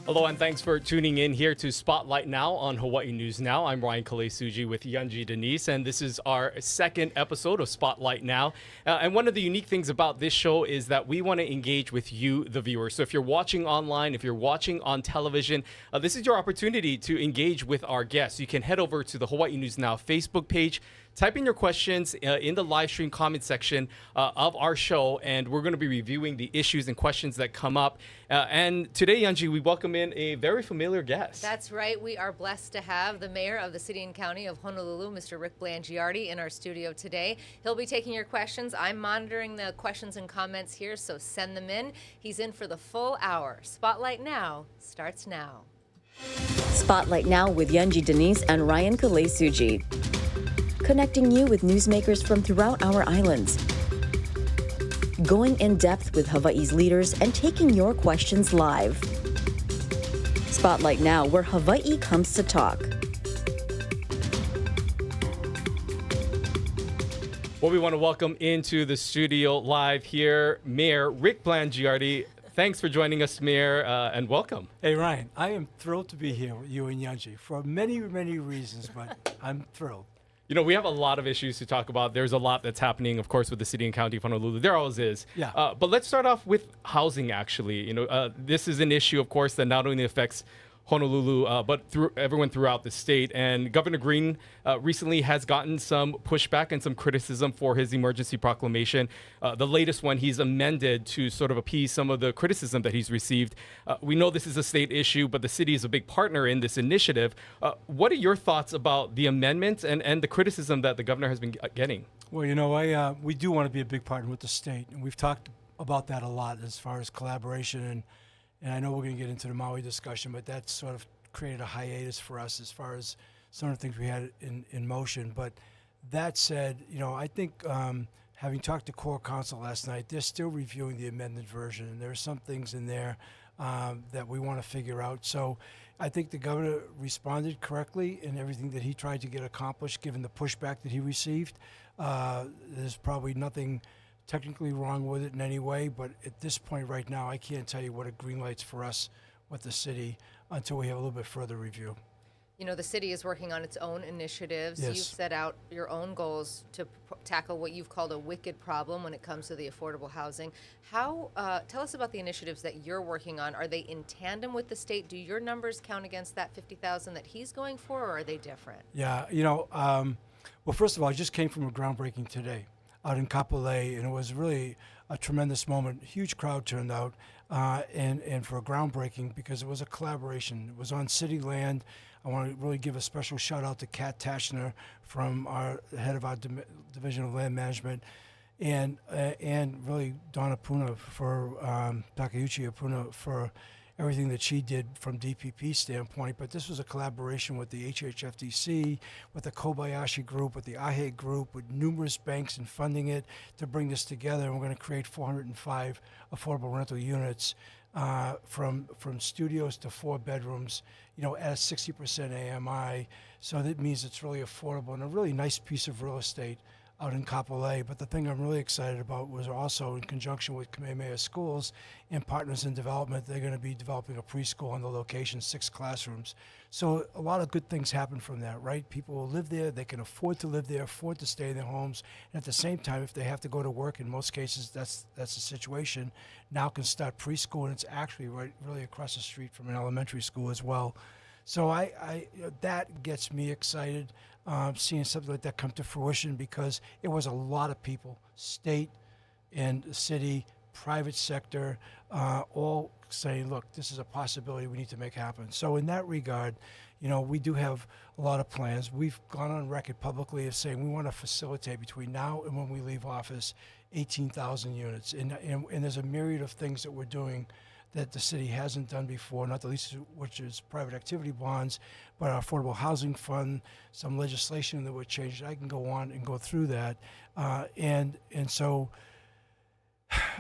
Hello and thanks for tuning in here to Spotlight Now on Hawaii News Now. I'm Kalei Tsuji with Yunji Nies, and this is our second episode of Spotlight Now. And one of the unique things about this show is that we want to engage with you, the viewer. So if you're watching online, if you're watching on television, this is your opportunity to engage with our guests. You can head over to the Hawaii News Now Facebook page, type in your questions in the live stream comment section of our show, and we're going to be reviewing the issues and questions that come up. And today, Yunji, we welcome in a very familiar guest. That's right. We are blessed to have the mayor of the city and county of Honolulu, Mr. Rick Blangiardi, in our studio today. He'll be taking your questions. I'm monitoring the questions and comments here, so send them in. He's in for the full hour. Spotlight Now starts now. Spotlight Now with Yunji Denise and Kalei Tsuji. Connecting you with newsmakers from throughout our islands. Going in depth with Hawaii's leaders and taking your questions live. Spotlight Now, where Hawaii comes to talk. Well, we want to welcome into the studio live here Mayor Rick Blangiardi. Thanks for joining us, Mayor, and welcome. Hey, Ryan, I am thrilled to be here with you and Yunji for many, many reasons, but I'm thrilled. You know, we have a lot of issues to talk about. There's a lot that's happening, of course, with the city and county of Honolulu. There always is. Yeah. But let's start off with housing, actually. You know, this is an issue, of course, that not only affects Honolulu, but everyone throughout the state. And Governor Green recently has gotten some pushback and some criticism for his emergency proclamation. The latest one, he's amended to sort of appease some of the criticism that he's received. We know this is a state issue, but the city is a big partner in this initiative. What are your thoughts about the amendment and the criticism that the governor has been getting? Well, you know, we do want to be a big partner with the state, and we've talked about that a lot as far as collaboration. And I know we're going to get into the Maui discussion, but that sort of created a hiatus for us as far as some of the things we had in motion. But that said, you know, I think having talked to Core Council last night, they're still reviewing the amended version, and there are some things in there that we want to figure out. So I think the governor responded correctly in everything that he tried to get accomplished, given the pushback that he received. There's probably nothing technically wrong with it in any way, but at this point right now, I can't tell you what a green light's for us with the city until we have a little bit further review. You know, the city is working on its own initiatives. Yes. You've set out your own goals to tackle what you've called a wicked problem when it comes to the affordable housing. How? Tell us about the initiatives that you're working on. Are they in tandem with the state? Do your numbers count against that 50,000 that he's going for, or are they different? Yeah, you know, well, first of all, I just came from a groundbreaking today out in Kalei, and it was really a tremendous moment. Huge crowd turned out, and for a groundbreaking, because it was a collaboration. It was on city land. I want to really give a special shout out to Kat Tashner from our head of our Division of Land Management, and really Donna Puna for Takeuchi Apuna for everything that she did from DPP standpoint. But this was a collaboration with the HHFDC, with the Kobayashi Group, with the AHE Group, with numerous banks and funding it to bring this together. And we're going to create 405 affordable rental units from studios to 4 bedrooms, you know, at a 60% AMI. So that means it's really affordable and a really nice piece of real estate out in Kapolei. But the thing I'm really excited about was also in conjunction with Kamehameha Schools and Partners in Development, they're going to be developing a preschool on the location, 6 classrooms. So a lot of good things happen from that, right? People will live there, they can afford to live there, afford to stay in their homes, and at the same time, if they have to go to work, in most cases that's the situation, now can start preschool, and it's actually really across the street from an elementary school as well. So that gets me excited, seeing something like that come to fruition, because it was a lot of people, state and city, private sector, all saying, look, this is a possibility we need to make happen. So in that regard, you know, we do have a lot of plans. We've gone on record publicly as saying we want to facilitate between now and when we leave office 18,000 units. And there's a myriad of things that we're doing that the city hasn't done before, not the least of which is private activity bonds, but our affordable housing fund, some legislation that would change. I can go on and go through that. And so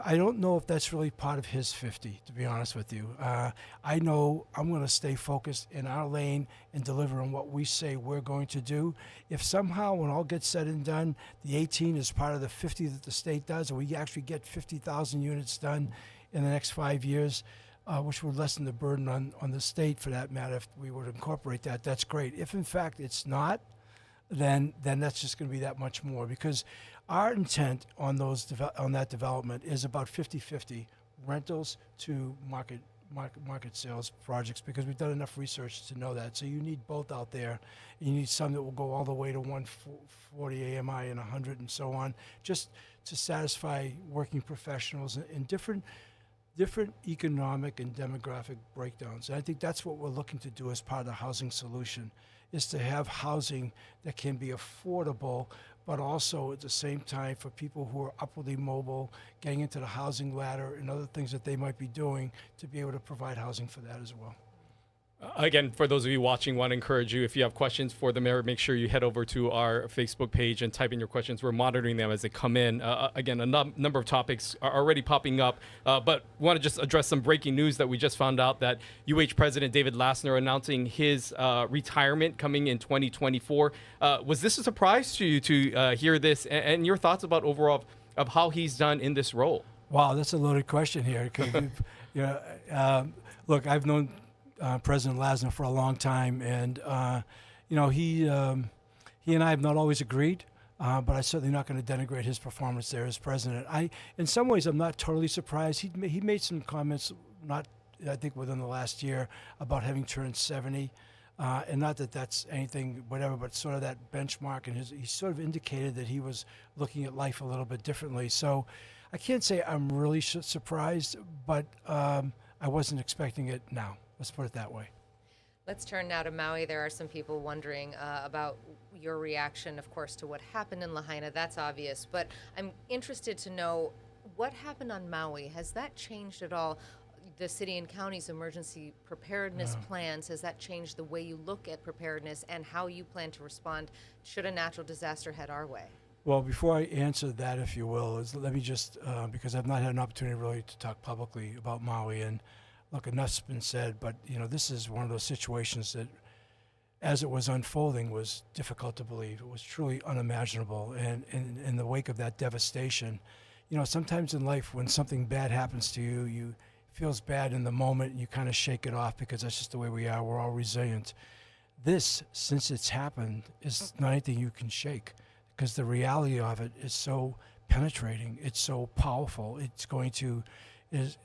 I don't know if that's really part of his 50, to be honest with you. I know I'm going to stay focused in our lane and deliver on what we say we're going to do. If somehow, when all gets said and done, the 18 is part of the 50 that the state does, and we actually get 50,000 units done in the next 5 years, which would lessen the burden on the state for that matter if we would incorporate that. That's great. If in fact it's not, then that's just going to be that much more, because our intent on on that development is about 50-50 rentals to market sales projects, because we've done enough research to know that. So you need both out there. You need some that will go all the way to 140 AMI and 100 and so on, just to satisfy working professionals in different economic and demographic breakdowns. And I think that's what we're looking to do as part of the housing solution, is to have housing that can be affordable, but also at the same time for people who are upwardly mobile, getting into the housing ladder and other things that they might be doing, to be able to provide housing for that as well. Again, for those of you watching, want to encourage you, if you have questions for the mayor, make sure you head over to our Facebook page and type in your questions. We're monitoring them as they come in. Again, a number of topics are already popping up, but we want to just address some breaking news that we just found out, that UH President David Lassner announcing his retirement coming in 2024. Was this a surprise to you to hear this, and your thoughts about overall of how he's done in this role? Wow, that's a loaded question here. Look, I've known President Lassner for a long time, and he and I have not always agreed, but I'm certainly not going to denigrate his performance there as president. In some ways, I'm not totally surprised. He made some comments, I think within the last year, about having turned 70, and not that that's anything whatever, but sort of that benchmark, and he sort of indicated that he was looking at life a little bit differently. So I can't say I'm really surprised, but I wasn't expecting it now. Let's put it that way. Let's turn now to Maui. There are some people wondering about your reaction, of course, to what happened in Lahaina. That's obvious, but I'm interested to know what happened on Maui. Has that changed at all? The city and county's emergency preparedness plans, has that changed the way you look at preparedness and how you plan to respond should a natural disaster head our way? Well, before I answer that, if you will, let me just, because I've not had an opportunity really to talk publicly about Maui, and look, enough's been said, but this is one of those situations that, as it was unfolding, was difficult to believe. It was truly unimaginable, and in the wake of that devastation, sometimes in life when something bad happens to you, it feels bad in the moment, and you kind of shake it off because that's just the way we are. We're all resilient. This, since it's happened, is not anything you can shake, because the reality of it is so penetrating. It's so powerful. It's going to. It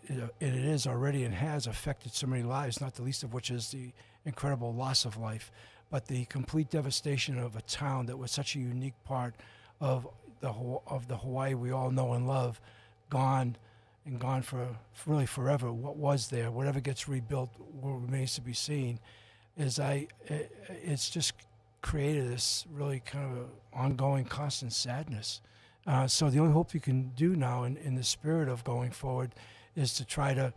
is already and has affected so many lives, not the least of which is the incredible loss of life, but the complete devastation of a town that was such a unique part of the Hawaii we all know and love, gone for really forever. What was there, whatever gets rebuilt, what remains to be seen, it's just created this really kind of ongoing, constant sadness. So the only hope you can do now in the spirit of going forward is to try to,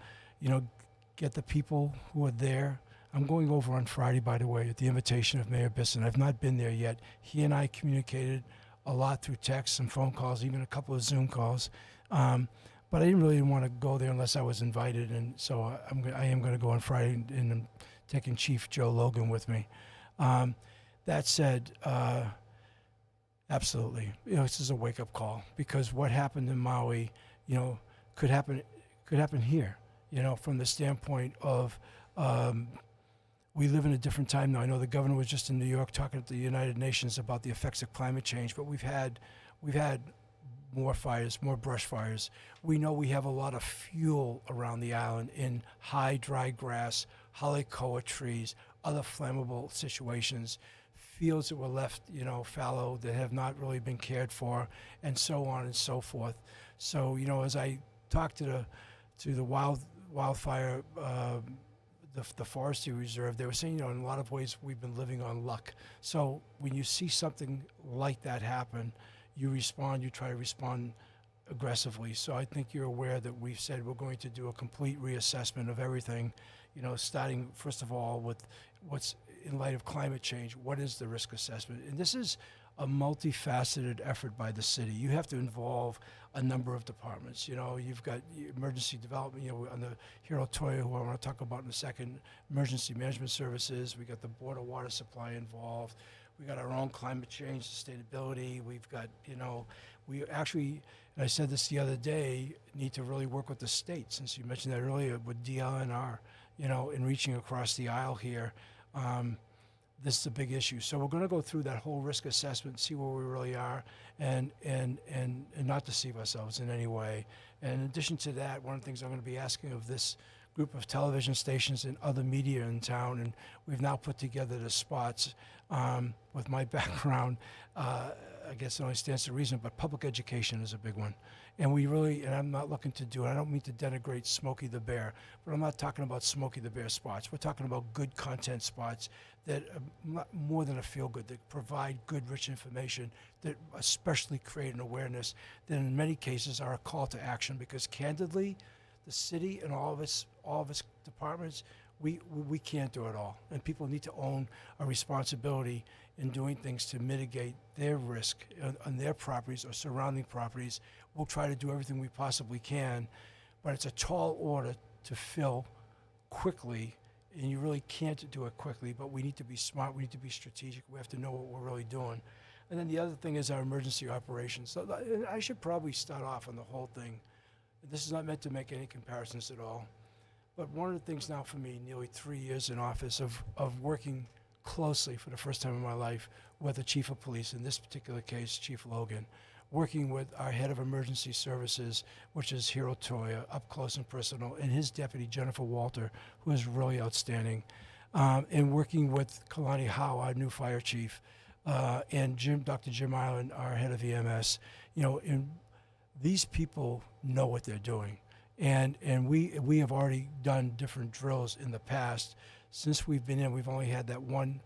get the people who are there. I'm going over on Friday, by the way, at the invitation of Mayor Bisson. I've not been there yet. He and I communicated a lot through text, some phone calls, even a couple of Zoom calls. But I didn't really want to go there unless I was invited, and so I am going to go on Friday, and I'm taking Chief Joe Logan with me. That said, absolutely, this is a wake-up call, because what happened in Maui, could happen here. From the standpoint of we live in a different time now. I know the governor was just in New York talking at the United Nations about the effects of climate change, but we've had more fires, more brush fires. We know we have a lot of fuel around the island in high dry grass, halekoa trees, other flammable situations, fields that were left, fallow, that have not really been cared for, and so on and so forth. So, as I talked to the wildfire, the forestry reserve, they were saying, in a lot of ways we've been living on luck. So when you see something like that happen, you try to respond aggressively. So I think you're aware that we've said we're going to do a complete reassessment of everything, starting first of all with what's in light of climate change, what is the risk assessment? And this is a multifaceted effort by the city. You have to involve a number of departments. You've got emergency development, on the Hiro Toya, who I want to talk about in a second, emergency management services. We got the Board of Water Supply involved. We got our own climate change, sustainability. We've got, we actually, and I said this the other day, need to really work with the state, since you mentioned that earlier, with DLNR, in reaching across the aisle here. This is a big issue. So we're going to go through that whole risk assessment, see where we really are, and not deceive ourselves in any way. And in addition to that, one of the things I'm going to be asking of this group of television stations and other media in town, and we've now put together the spots with my background. I guess it only stands to reason, but public education is a big one. And we really, and I'm not looking to do it, I don't mean to denigrate Smokey the Bear, but I'm not talking about Smokey the Bear spots. We're talking about good content spots that are more than a feel-good, that provide good, rich information, that especially create an awareness, that in many cases are a call to action, because candidly, the city and all of its departments, we can't do it all. And people need to own a responsibility in doing things to mitigate their risk on their properties or surrounding properties. We'll try to do everything we possibly can, but it's a tall order to fill quickly, and you really can't do it quickly, but we need to be smart, we need to be strategic, we have to know what we're really doing. And then the other thing is our emergency operations. So I should probably start off on the whole thing. This is not meant to make any comparisons at all. But one of the things now for me, nearly 3 years in office, of working closely for the first time in my life with the chief of police, in this particular case, Chief Logan, working with our head of emergency services, which is Hiro Toya, up close and personal, and his deputy, Jennifer Walter, who is really outstanding, and working with Kalani Howe, our new fire chief, and Dr. Jim Island, our head of EMS. And these people know what they're doing. And we have already done different drills in the past. Since we've been in, we've only had that one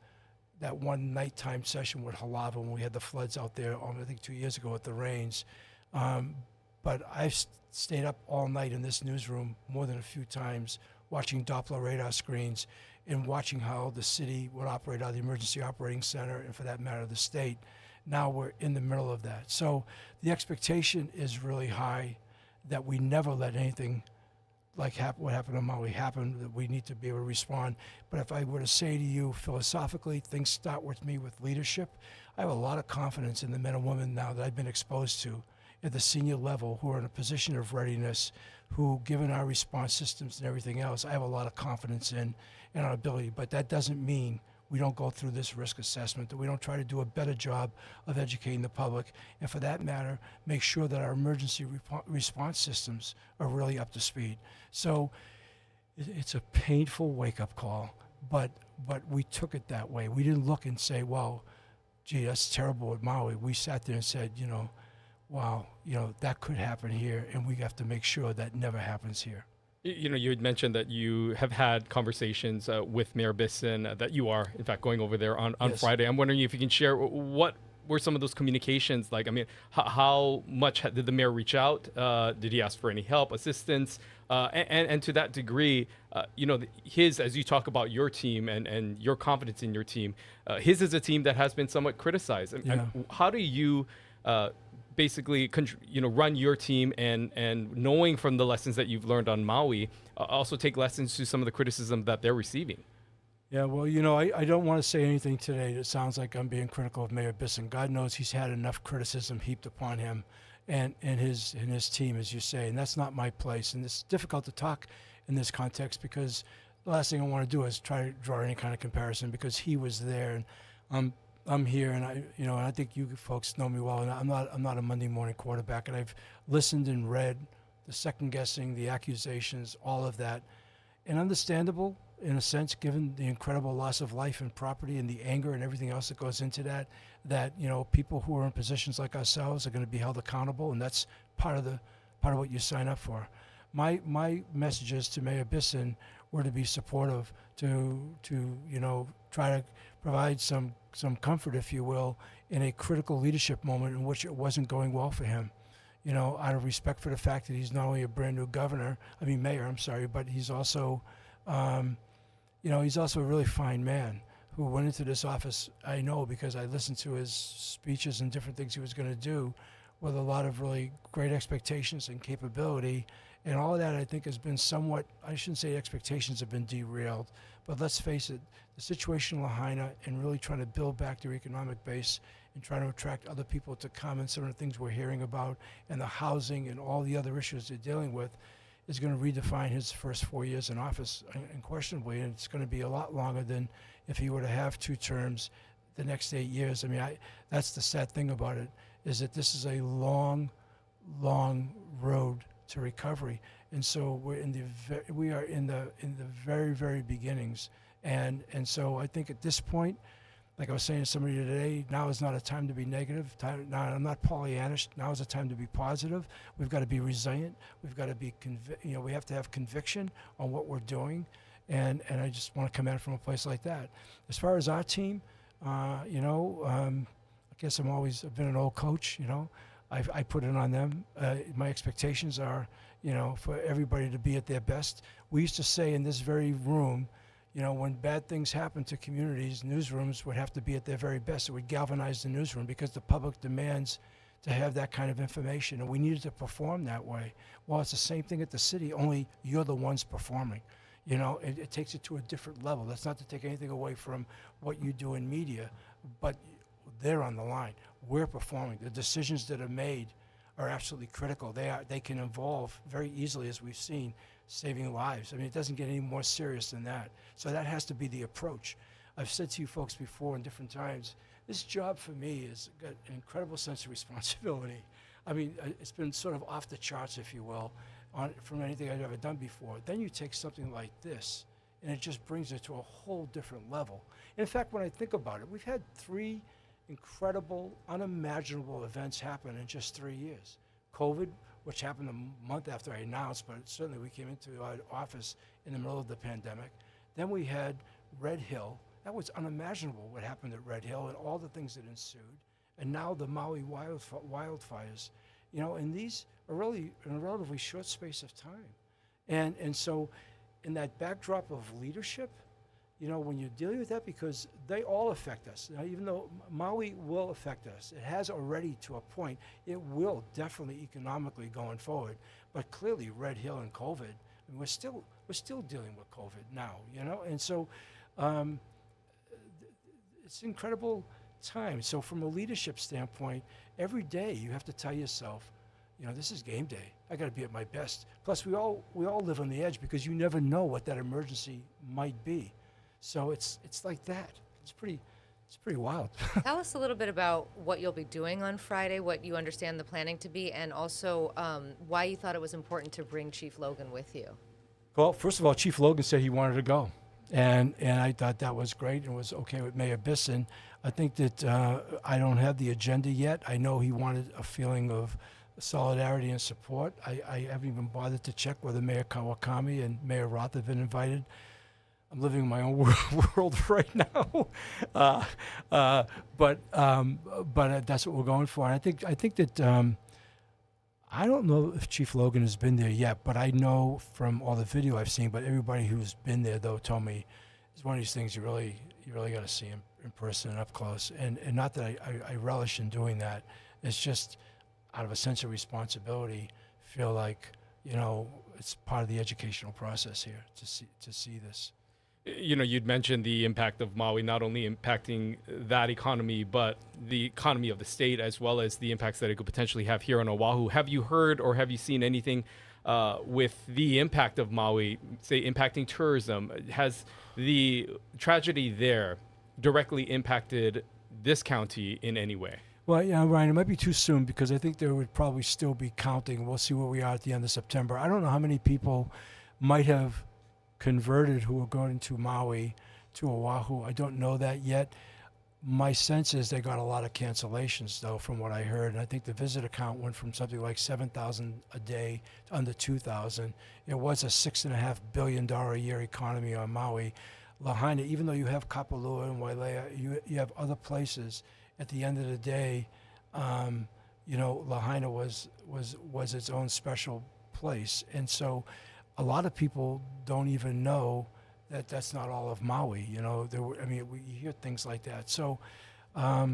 nighttime session with Halava when we had the floods out there, I think 2 years ago with the rains. But I've stayed up all night in this newsroom more than a few times, watching Doppler radar screens and watching how the city would operate out of the emergency operating center, and for that matter, the state. Now we're in the middle of that. So the expectation is really high that we never let anything like what happened on Maui happen, that we need to be able to respond. But if I were to say to you philosophically, things start with me with leadership, I have a lot of confidence in the men and women now that I've been exposed to at the senior level who are in a position of readiness, who, given our response systems and everything else, I have a lot of confidence in our ability. But that doesn't mean we don't go through this risk assessment, that we don't try to do a better job of educating the public, and for that matter, make sure that our emergency response systems are really up to speed. So it's a painful wake-up call, but we took it that way. We didn't look and say, well, gee, that's terrible at Maui. We sat there and said, wow, that could happen here, and we have to make sure that never happens here. You had mentioned that you have had conversations with Mayor Bisson, that you are, in fact, going over there on Yes. Friday. I'm wondering if you can share what were some of those communications like? I mean, how much did the mayor reach out? Did he ask for any help, assistance? And to that degree, his, as you talk about your team and your confidence in your team, his is a team that has been somewhat criticized. And how do you basically, run your team and knowing from the lessons that you've learned on Maui, also take lessons to some of the criticism that they're receiving? Yeah, well, I don't want to say anything today that sounds like I'm being critical of Mayor Bisson. God knows he's had enough criticism heaped upon him and his team, as you say, and that's not my place. And it's difficult to talk in this context because the last thing I want to do is try to draw any kind of comparison, because he was there and I'm here, and I think you folks know me well, and I'm not a Monday morning quarterback, and I've listened and read the second guessing, the accusations, all of that, and understandable in a sense, given the incredible loss of life and property and the anger and everything else that goes into that people who are in positions like ourselves are going to be held accountable, and that's part of what you sign up for. My messages to Mayor Bisson were to be supportive, to try to provide some comfort, if you will, in a critical leadership moment in which it wasn't going well for him. Out of respect for the fact that he's not only a brand new mayor, but he's also, he's also a really fine man who went into this office, I know because I listened to his speeches and different things he was going to do, with a lot of really great expectations and capability, And all of that, I think, has been somewhat, I shouldn't say expectations have been derailed, but let's face it, the situation in Lahaina and really trying to build back their economic base and trying to attract other people to come and some of the things we're hearing about and the housing and all the other issues they're dealing with is going to redefine his first 4 years in office unquestionably, and it's going to be a lot longer than if he were to have 2 terms the next 8 years. I mean, that's the sad thing about it, is that this is a long road to recovery, and so we are in the very, very beginnings, and so I think at this point, like I was saying to somebody today, now is not a time to be negative. Now, I'm not Pollyannish. Now is a time to be positive. We've got to be resilient. We've got to be we have to have conviction on what we're doing, and I just want to come at it from a place like that. As far as our team, I guess I've been an old coach. I put it on them. My expectations are, for everybody to be at their best. We used to say in this very room, when bad things happen to communities, newsrooms would have to be at their very best. It would galvanize the newsroom because the public demands to have that kind of information, and we needed to perform that way. Well, it's the same thing at the city, only you're the ones performing. It takes it to a different level. That's not to take anything away from what you do in media, but they're on the line. We're performing. The decisions that are made are absolutely critical. They can involve very easily, as we've seen, saving lives. I mean, it doesn't get any more serious than that. So that has to be the approach. I've said to you folks before in different times, this job for me has got an incredible sense of responsibility. I mean, it's been sort of off the charts, if you will, from anything I've ever done before. Then you take something like this, and it just brings it to a whole different level. In fact, when I think about it, we've had 3 incredible, unimaginable events happen in just 3 years. COVID, which happened a month after I announced, but certainly we came into our office in the middle of the pandemic. Then we had Red Hill. That was unimaginable what happened at Red Hill and all the things that ensued. And now the Maui wildfires, and these are really in a relatively short space of time. And so in that backdrop of leadership, when you're dealing with that, because they all affect us. Now, even though Maui will affect us, it has already to a point. It will definitely economically going forward. But clearly, Red Hill and COVID, and we're still dealing with COVID now. And so it's an incredible time. So from a leadership standpoint, every day you have to tell yourself, this is game day. I got to be at my best. Plus, we all live on the edge because you never know what that emergency might be. So it's like that. It's pretty wild. Tell us a little bit about what you'll be doing on Friday, what you understand the planning to be, and also why you thought it was important to bring Chief Logan with you. Well, first of all, Chief Logan said he wanted to go, and I thought that was great and was okay with Mayor Bisson. I think that I don't have the agenda yet. I know he wanted a feeling of solidarity and support. I haven't even bothered to check whether Mayor Kawakami and Mayor Roth have been invited. I'm living in my own world right now, but that's what we're going for. And I think that I don't know if Chief Logan has been there yet, but I know from all the video I've seen. But everybody who's been there though told me it's one of these things you really got to see him in person and up close. And not that I relish in doing that. It's just out of a sense of responsibility, feel like it's part of the educational process here to see this. You'd mentioned the impact of Maui, not only impacting that economy, but the economy of the state, as well as the impacts that it could potentially have here on Oahu. Have you heard or have you seen anything with the impact of Maui, say, impacting tourism? Has the tragedy there directly impacted this county in any way? Well, Ryan, it might be too soon because I think there would probably still be counting. We'll see where we are at the end of September. I don't know how many people might have converted who are going to Maui to Oahu. I don't know that yet. My sense is they got a lot of cancellations, though, from what I heard. And I think the visitor count went from something like 7,000 a day to under 2,000. It was a $6.5 billion a year economy on Maui. Lahaina, even though you have Kapalua and Wailea, you have other places. At the end of the day, Lahaina was its own special place. And so a lot of people don't even know that that's not all of Maui. You hear things like that. So a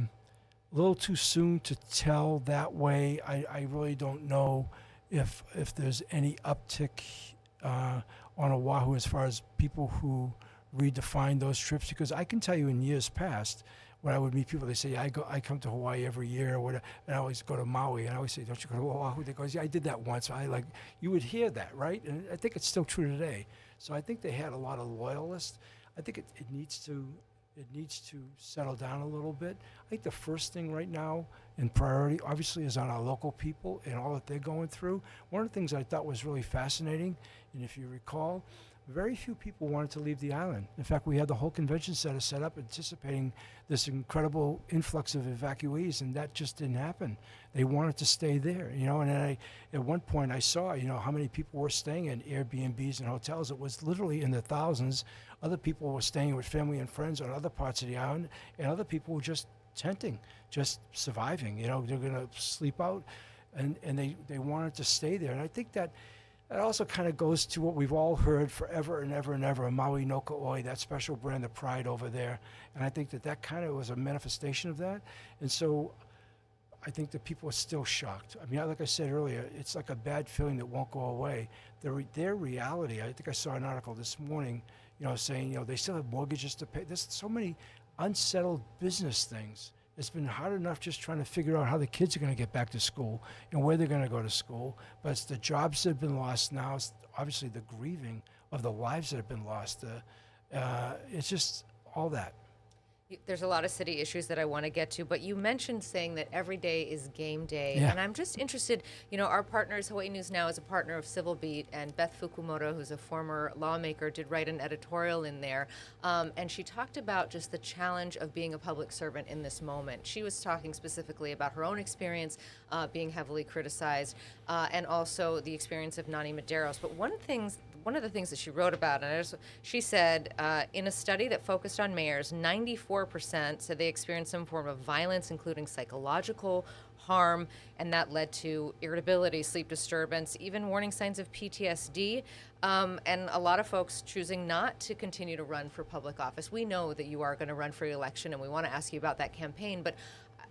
little too soon to tell that way. I really don't know if there's any uptick on Oahu as far as people who redefine those trips, because I can tell you in years past, when I would meet people, they say, I come to Hawaii every year, or whatever, and I always go to Maui, and I always say, don't you go to Oahu? They go, yeah, I did that once. You would hear that, right? And I think it's still true today. So I think they had a lot of loyalists. I think it needs to settle down a little bit. I think the first thing right now in priority, obviously, is on our local people and all that they're going through. One of the things I thought was really fascinating, and if you recall, very few people wanted to leave the island. In fact, we had the whole convention center set up anticipating this incredible influx of evacuees, and that just didn't happen. They wanted to stay there, and then at one point I saw, how many people were staying in Airbnbs and hotels. It was literally in the thousands. Other people were staying with family and friends on other parts of the island, and other people were just tenting, just surviving. They're going to sleep out, and they wanted to stay there. And I think that also kind of goes to what we've all heard forever and ever and ever, Maui no Ka'oi, that special brand of pride over there. And I think that kind of was a manifestation of that. And so I think that people are still shocked. I mean, like I said earlier, it's like a bad feeling that won't go away. Their reality, I think I saw an article this morning, saying, they still have mortgages to pay. There's so many unsettled business things. It's been hard enough just trying to figure out how the kids are going to get back to school and where they're going to go to school. But it's the jobs that have been lost now. It's obviously the grieving of the lives that have been lost. It's just all that. There's a lot of city issues that I want to get to, but you mentioned saying that every day is game day. Yeah. And I'm just interested, our partners, Hawaii News Now is a partner of Civil Beat, and Beth Fukumoto, who's a former lawmaker, did write an editorial in there. And she talked about just the challenge of being a public servant in this moment. She was talking specifically about her own experience being heavily criticized, and also the experience of Nani Medeiros. But one of the things that she wrote about, she said, in a study that focused on mayors, 94% said they experienced some form of violence, including psychological harm, and that led to irritability, sleep disturbance, even warning signs of PTSD, and a lot of folks choosing not to continue to run for public office. We know that you are going to run for election, and we want to ask you about that campaign, but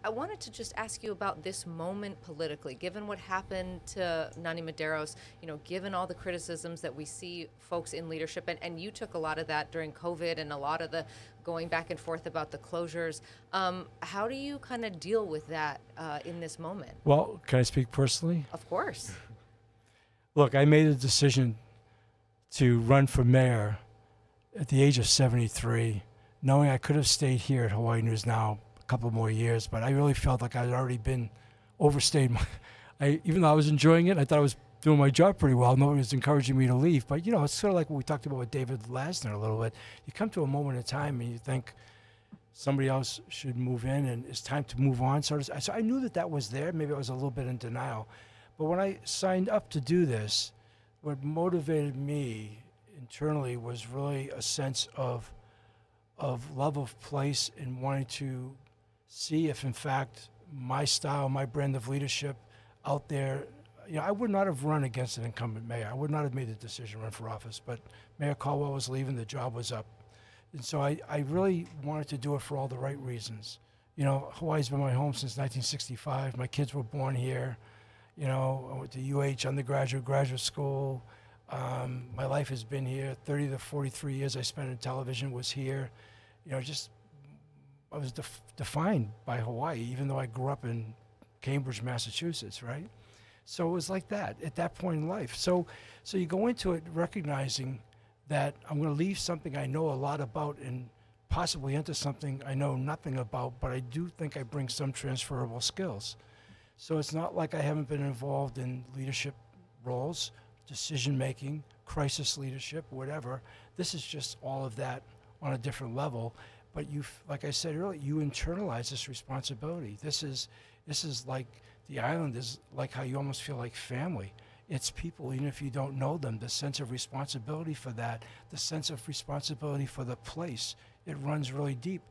I wanted to just ask you about this moment politically, given what happened to Nani Medeiros, given all the criticisms that we see folks in leadership, and you took a lot of that during COVID and a lot of the going back and forth about the closures. How do you kind of deal with that in this moment? Well, can I speak personally? Of course. Look, I made a decision to run for mayor at the age of 73, knowing I could have stayed here at Hawaii News Now couple more years, but I really felt like I'd already been overstayed. Even though I was enjoying it, I thought I was doing my job pretty well. Nobody was encouraging me to leave. But, it's sort of like what we talked about with David Lasner a little bit. You come to a moment in time and you think somebody else should move in and it's time to move on. So I knew that was there. Maybe I was a little bit in denial. But when I signed up to do this, what motivated me internally was really a sense of love of place and wanting to see if, in fact, my style, my brand of leadership out there, I would not have run against an incumbent mayor. I would not have made the decision to run for office, but Mayor Caldwell was leaving, the job was up. And so I really wanted to do it for all the right reasons. Hawaii's been my home since 1965. My kids were born here. I went to UH undergraduate, graduate school. My life has been here. 30 to 43 years I spent in television was here. I was defined by Hawaii, even though I grew up in Cambridge, Massachusetts, right? So it was like that at that point in life. So you go into it recognizing that I'm going to leave something I know a lot about and possibly enter something I know nothing about, but I do think I bring some transferable skills. So it's not like I haven't been involved in leadership roles, decision-making, crisis leadership, whatever. This is just all of that on a different level. But like I said earlier, you internalize this responsibility. This is like the island is like how you almost feel like family. It's people, even if you don't know them, the sense of responsibility for that, the sense of responsibility for the place, it runs really deep.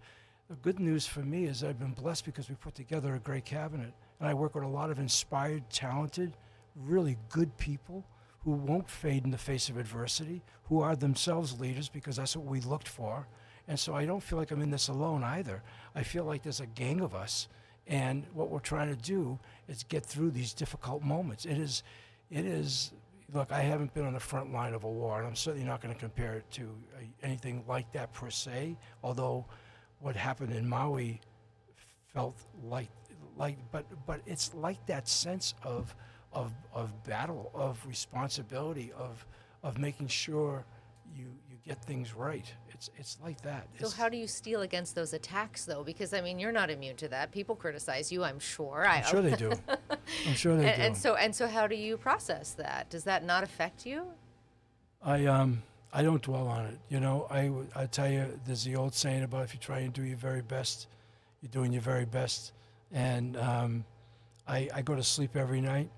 The good news for me is I've been blessed because we put together a great cabinet. And I work with a lot of inspired, talented, really good people who won't fade in the face of adversity, who are themselves leaders because that's what we looked for. And so I don't feel like I'm in this alone either. I feel like there's a gang of us, and what we're trying to do is get through these difficult moments. it is. Look, I haven't been on the front line of a war, and I'm certainly not going to compare it to anything like that per se. Although, what happened in Maui felt like, but it's like that sense of battle, of responsibility, of making sure you get things right. It's like that. So how do you steel against those attacks, though? Because, I mean, you're not immune to that. People criticize you, I'm sure. I'm sure they do. I'm sure they do. And so how do you process that? Does that not affect you? I don't dwell on it. You know, I tell you, there's the old saying about if you try and do your very best, you're doing your very best. And I go to sleep every night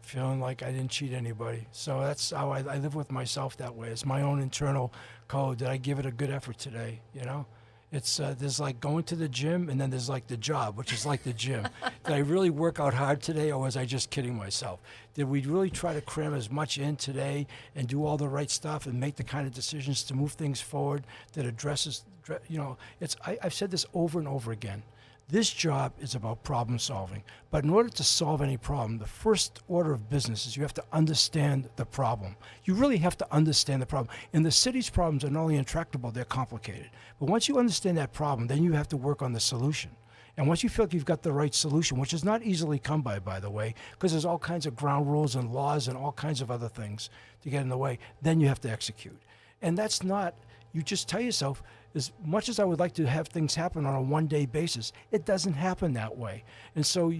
feeling like I didn't cheat anybody. So that's how I live with myself that way. It's my own internal code. Did I give it a good effort today? You know, it's there's like going to the gym, and then there's like the job, which is like the gym. Did I really work out hard today, or was I just kidding myself? Did we really try to cram as much in today and do all the right stuff and make the kind of decisions to move things forward that addresses, you know, I've said this over and over again. This job is about problem solving. But in order to solve any problem, the first order of business is you have to understand the problem. You really have to understand the problem. And the city's problems are not only intractable, they're complicated. But once you understand that problem, then you have to work on the solution. And once you feel like you've got the right solution, which is not easily come by the way, because there's all kinds of ground rules and laws and all kinds of other things to get in the way, then you have to execute. And that's not, you just tell yourself, as much as I would like to have things happen on a one-day basis, it doesn't happen that way. And so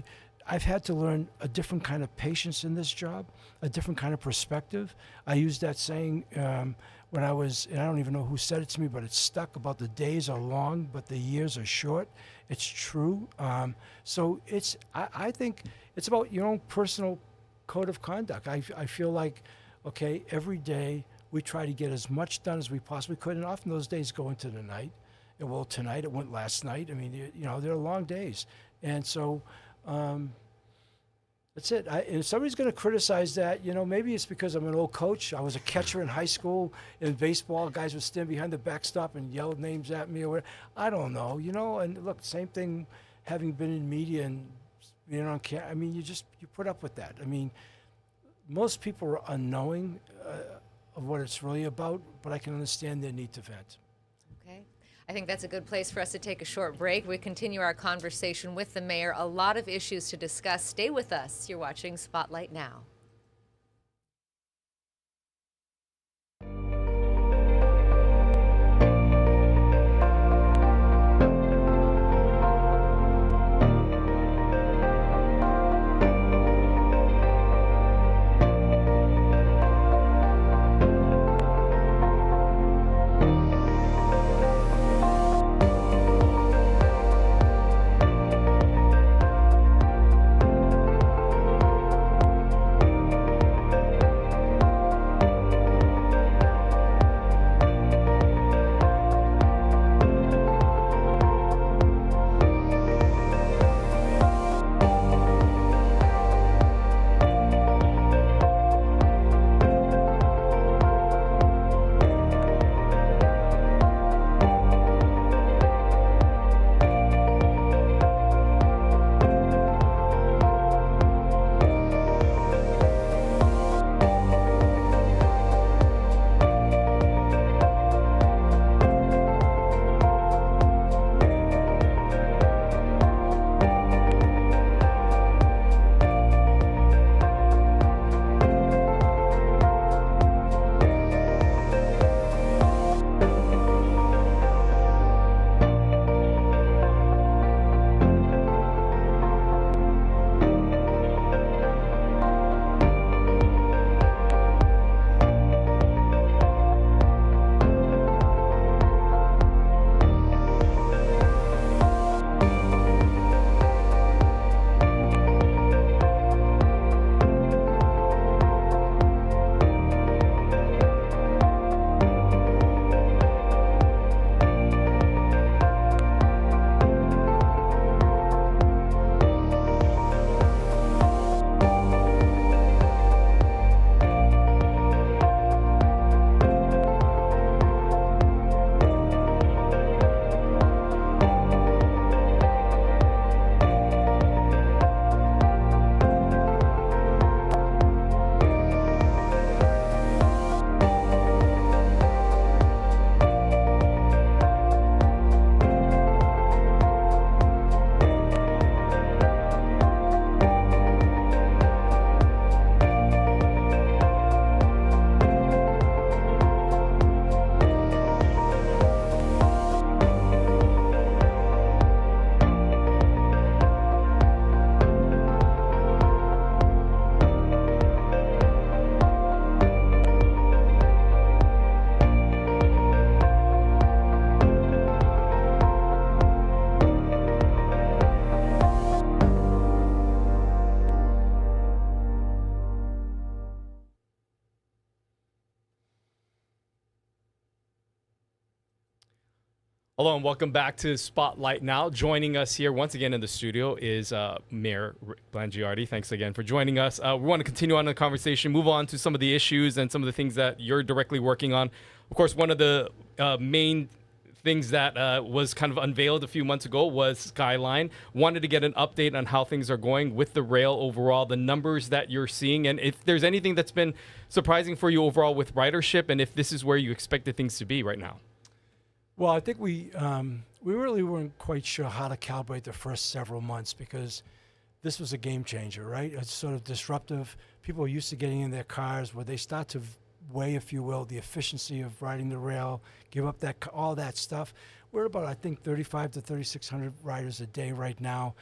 I've had to learn a different kind of patience in this job, a different kind of perspective. I used that saying when I was, and I don't even know who said it to me, but it stuck, about the days are long, but the years are short. It's true. So I think it's about your own personal code of conduct. I feel like, okay, every day, we try to get as much done as we possibly could, and often those days go into the night. And well, tonight, it went last night. I mean, you know, they're long days. And so that's it. And if somebody's going to criticize that, you know, maybe it's because I'm an old coach. I was a catcher in high school. In baseball, guys would stand behind the backstop and yell names at me or whatever. I don't know, you know. And look, same thing having been in media and, you know, I mean, you put up with that. I mean, most people are unknowing of what it's really about, but I can understand their need to vent. Okay. I think that's a good place for us to take a short break. We continue our conversation with the mayor. A lot of issues to discuss. Stay with us. You're watching Spotlight Now. Hello and welcome back to Spotlight Now. Joining us here once again in the studio is Mayor Rick Blangiardi. Thanks again for joining us. We want to continue on the conversation, move on to some of the issues and some of the things that you're directly working on. Of course, one of the main things that was kind of unveiled a few months ago was Skyline. Wanted to get an update on how things are going with the rail overall, the numbers that you're seeing, and if there's anything that's been surprising for you overall with ridership, and if this is where you expected things to be right now. Well, I think we really weren't quite sure how to calibrate the first several months because this was a game changer, right? It's sort of disruptive. People are used to getting in their cars where they start to weigh, if you will, the efficiency of riding the rail, give up that all that stuff. We're about, I think, 35 to 3,600 riders a day right now.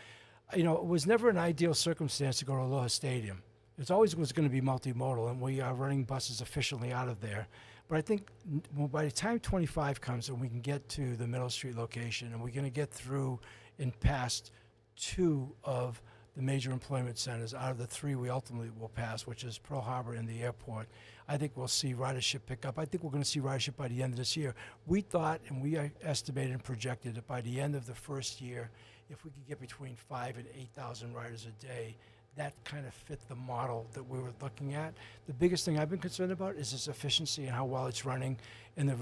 You know, it was never an ideal circumstance to go to Aloha Stadium. It's always was going to be multimodal, and we are running buses efficiently out of there. But I think by the time 25 comes and we can get to the Middle Street location and we're going to get through and past 2 of the major employment centers out of the 3 we ultimately will pass, which is Pearl Harbor and the airport, I think we'll see ridership pick up. I think we're going to see ridership by the end of this year. We thought and we estimated and projected that by the end of the first year, if we could get between 5,000 and 8,000 riders a day, that kind of fit the model that we were looking at. The biggest thing I've been concerned about is its efficiency and how well it's running and the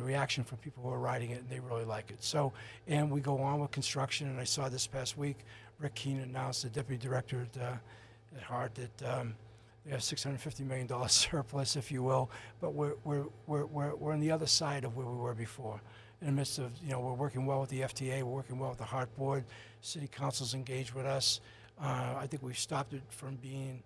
reaction from people who are riding it, and they really like it. So, and we go on with construction, and I saw this past week, Rick Keen announced, the deputy director at Hart, that they have $650 million surplus, if you will, but we're on the other side of where we were before. In the midst of, you know, we're working well with the FTA, we're working well with the Hart board, city council's engaged with us. I think we've stopped it from being,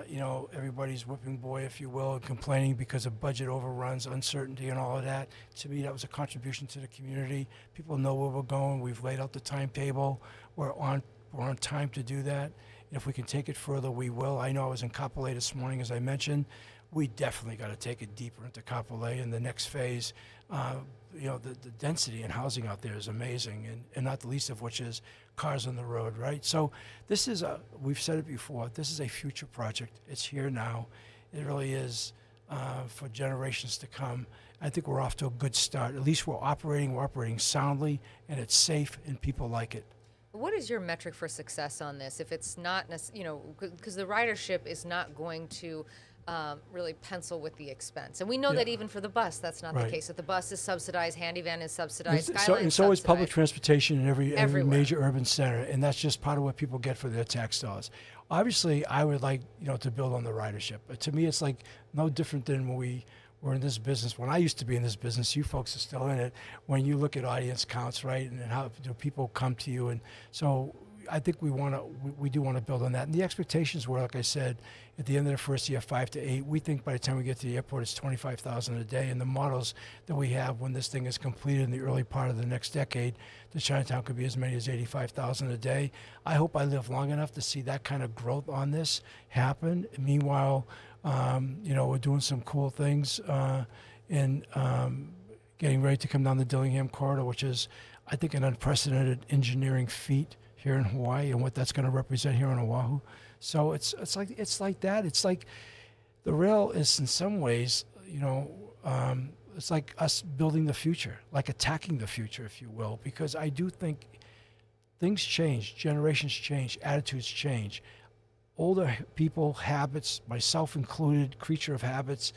you know, everybody's whipping boy, if you will, and complaining because of budget overruns, uncertainty, and all of that. To me, that was a contribution to the community. People know where we're going. We've laid out the timetable. We're on time to do that. And if we can take it further, we will. I know I was in Kalei this morning, as I mentioned. We definitely got to take it deeper into Kalei in the next phase. You know, the density in housing out there is amazing, and not the least of which is cars on the road, right? So this is we've said it before, this is a future project. It's here now. It really is for generations to come. I think we're off to a good start. At least we're operating soundly, and it's safe, and people like it. What is your metric for success on this? If it's not, you know, because the ridership is not going to really pencil with the expense. And we know that even for the bus, that's not the case. That the bus is subsidized, Handyvan is subsidized, Skyline is so is public transportation in every major urban center, and that's just part of what people get for their tax dollars. Obviously, I would like, you know, to build on the ridership. But to me, it's like no different than when we were in this business. When I used to be in this business, you folks are still in it. When you look at audience counts, right, and how do people come to you, and so I think we do want to build on that. And the expectations were, like I said, at the end of the first year, 5 to 8. We think by the time we get to the airport, it's 25,000 a day. And the models that we have when this thing is completed in the early part of the next decade, the Chinatown could be as many as 85,000 a day. I hope I live long enough to see that kind of growth on this happen. Meanwhile, you know, we're doing some cool things in getting ready to come down the Dillingham corridor, which is, I think, an unprecedented engineering feat here in Hawaii, and what that's going to represent here on Oahu. So it's like that. It's like the rail is in some ways, you know, it's like us building the future, like attacking the future, if you will, because I do think things change, generations change, attitudes change. Older people, habits, myself included, creature of habits,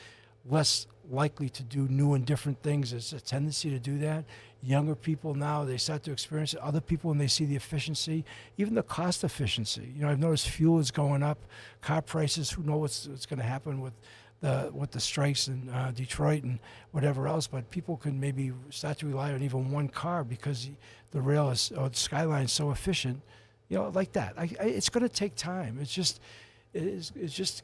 less likely to do new and different things. There's a tendency to do that. Younger people now, they start to experience it. Other people, when they see the efficiency, even the cost efficiency. You know, I've noticed fuel is going up, car prices, who knows what's going to happen with the strikes in Detroit and whatever else, but people can maybe start to rely on even one car because the rail is, or the Skyline is so efficient, you know, like that. It's going to take time. It's just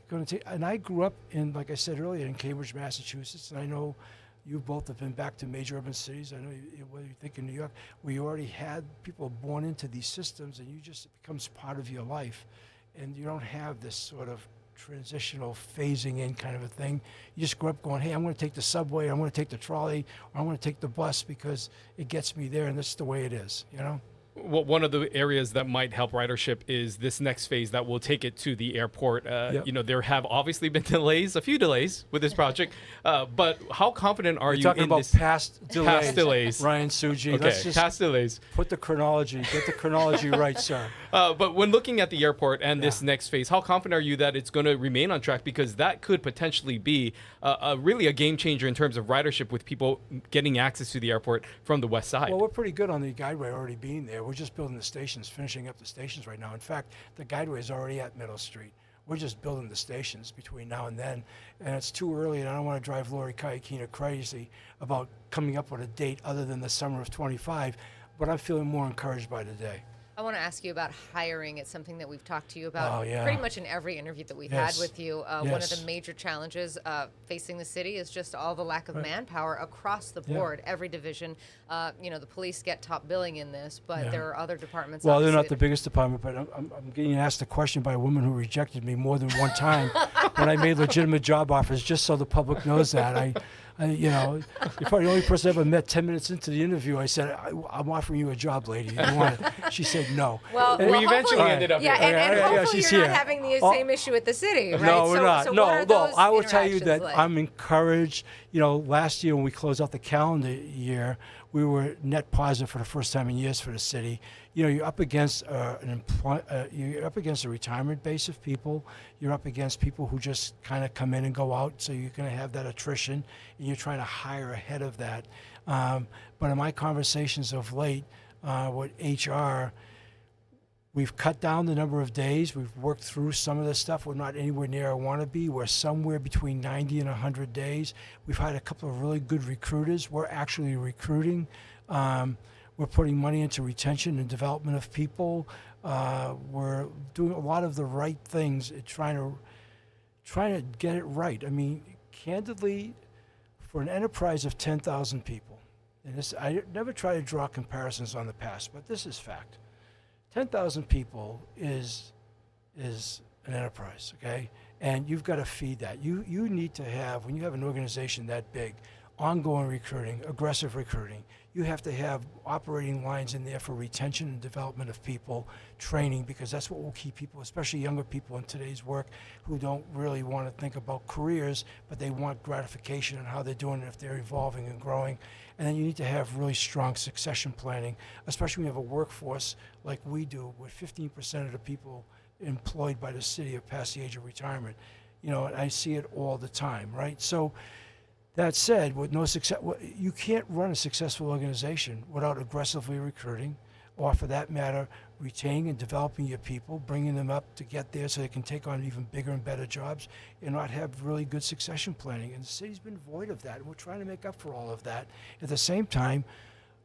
going to take, and I grew up in, like I said earlier, in Cambridge, Massachusetts, and I know you both have been back to major urban cities. I know whether you think in New York, where you already had people born into these systems, and it becomes part of your life, and you don't have this sort of transitional phasing in kind of a thing. You just grow up going, hey, I'm going to take the subway, I'm going to take the trolley, or I'm going to take the bus because it gets me there, and this is the way it is, you know? one of the areas that might help ridership is this next phase that will take it to the airport. There have obviously been delays, a few delays with this project, but how confident are you talking in about this? past delays? Past delays. Ryan Tsuji. Okay, Let's just past delays. get the chronology right, sir. But when looking at the airport and this next phase, how confident are you that it's going to remain on track? Because that could potentially be really a game changer in terms of ridership with people getting access to the airport from the west side. Well, we're pretty good on the guideway already being there. We're just building the stations, finishing up the stations right now. In fact, the guideway is already at Middle Street. We're just building the stations between now and then. And it's too early, and I don't want to drive Lori Kayakina crazy about coming up with a date other than the summer of 25, but I'm feeling more encouraged by today. I want to ask you about hiring. It's something that we've talked to you about Oh, yeah. pretty much in every interview that we've Yes. had with you. One of Yes. the major challenges facing the city is just all the lack of Right. manpower across the Yeah. board, every division. The police get top billing in this, but Yeah. there are other departments. Well, they're obviously, not the biggest department, but I'm getting asked a question by a woman who rejected me more than one time when I made legitimate job offers, just so the public knows that. You're probably the only person I ever met 10 minutes into the interview. I said, I'm offering you a job, lady. You want it? She said no. Well, We well, eventually hopefully- ended up Yeah, here. and Yeah, hopefully she's you're here. not having the Oh. same issue at the city, right? No, we're So- not. so No, what are no. those I will tell you that interactions like? I'm encouraged. Last year when we closed out the calendar year, we were net positive for the first time in years for the city. You're up against you're up against a retirement base of people. You're up against people who just kind of come in and go out. So you're going to have that attrition, and you're trying to hire ahead of that. But in my conversations of late with HR, we've cut down the number of days. We've worked through some of the stuff. We're not anywhere near I want to be. We're somewhere between 90 and 100 days. We've had a couple of really good recruiters. We're actually recruiting. We're putting money into retention and development of people. We're doing a lot of the right things, trying to get it right. I mean, candidly, for an enterprise of 10,000 people, and this, I never try to draw comparisons on the past, but this is fact. 10,000 people is an enterprise, okay? And you've got to feed that. You need to have, when you have an organization that big, ongoing recruiting, aggressive recruiting. You have to have operating lines in there for retention and development of people, training, because that's what will keep people, especially younger people in today's work, who don't really want to think about careers, but they want gratification and how they're doing it if they're evolving and growing. And then you need to have really strong succession planning, especially when you have a workforce like we do, where 15% of the people employed by the city are past the age of retirement. And I see it all the time, right? So that said, with no success, you can't run a successful organization without aggressively recruiting, or for that matter, retaining and developing your people, bringing them up to get there so they can take on even bigger and better jobs, and not have really good succession planning. And the city's been void of that, and we're trying to make up for all of that. At the same time,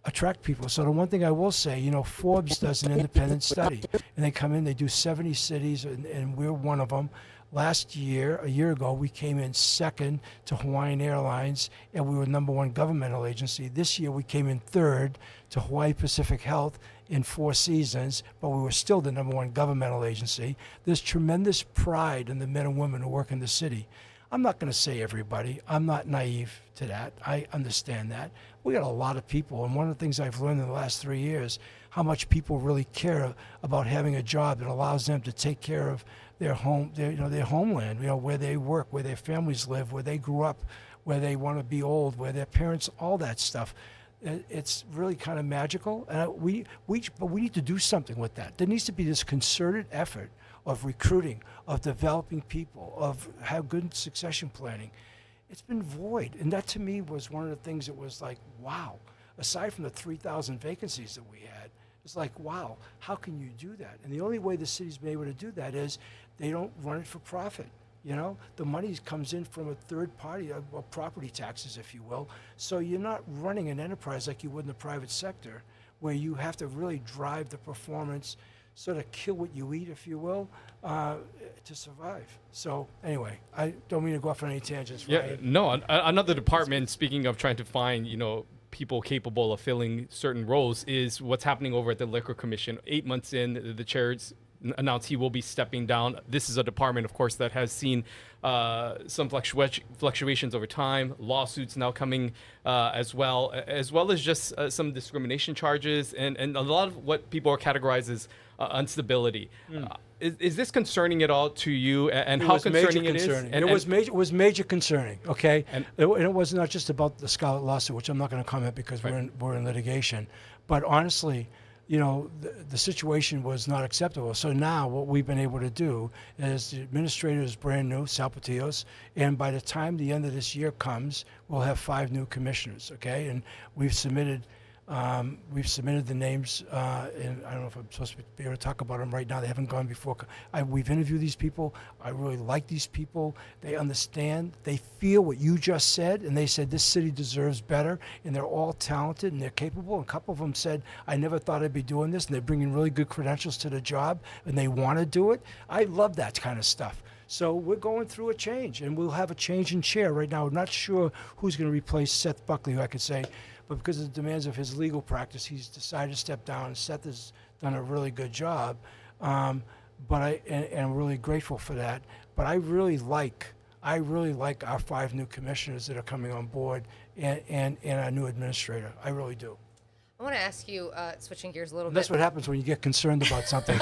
attract people. So the one thing I will say, Forbes does an independent study, and they come in, they do 70 cities, and we're one of them. Last year, a year ago, we came in second to Hawaiian Airlines, and we were number one governmental agency. This year, we came in third to Hawaii Pacific Health in 4 seasons, but we were still the number one governmental agency. There's tremendous pride in the men and women who work in the city. I'm not going to say everybody. I'm not naive to that. I understand that. We got a lot of people, and one of the things I've learned in the last 3 years, how much people really care about having a job that allows them to take care of their home, their homeland, where they work, where their families live, where they grew up, where they want to be old, where their parents, all that stuff. It's really kind of magical, and but we need to do something with that. There needs to be this concerted effort of recruiting, of developing people, of have good succession planning. It's been void, and that to me was one of the things that was like, wow. Aside from the 3,000 vacancies that we had, it's like, wow, how can you do that? And the only way the city's been able to do that is they don't run it for profit. The money comes in from a third party, or property taxes, if you will. So you're not running an enterprise like you would in the private sector, where you have to really drive the performance, sort of kill what you eat, if you will, to survive. So anyway, I don't mean to go off on any tangents. Yeah, Ryan. no, another department, speaking of trying to find, people capable of filling certain roles, is what's happening over at the Liquor Commission. 8 months in, the chair's announced he will be stepping down. This is a department, of course, that has seen some fluctuations over time, lawsuits now coming as well as just some discrimination charges and a lot of what people are categorized as instability. Is this concerning at all to you, and how concerning it is? And it was major concerning. Okay, and it was not just about the Scarlet lawsuit, which I'm not going to comment because we're in litigation. But honestly, you know, the situation was not acceptable. So now what we've been able to do is the administrator is brand new, Sal Patios, and by the time the end of this year comes, we'll have 5 new commissioners. Okay, and we've submitted the names, and I don't know if I'm supposed to be able to talk about them right now. They haven't gone before. We've interviewed these people. I really like these people. They understand. They feel what you just said, and they said this city deserves better, and they're all talented, and they're capable. And a couple of them said, I never thought I'd be doing this, and they're bringing really good credentials to the job, and they want to do it. I love that kind of stuff. So we're going through a change, and we'll have a change in chair right now. I'm not sure who's going to replace Seth Buckley, who I could say, but because of the demands of his legal practice, he's decided to step down. And Seth has done a really good job, and I'm really grateful for that. But I really like our 5 new commissioners that are coming on board, and our new administrator. I really do. I want to ask you, switching gears a little That's bit. what happens when you get concerned about something.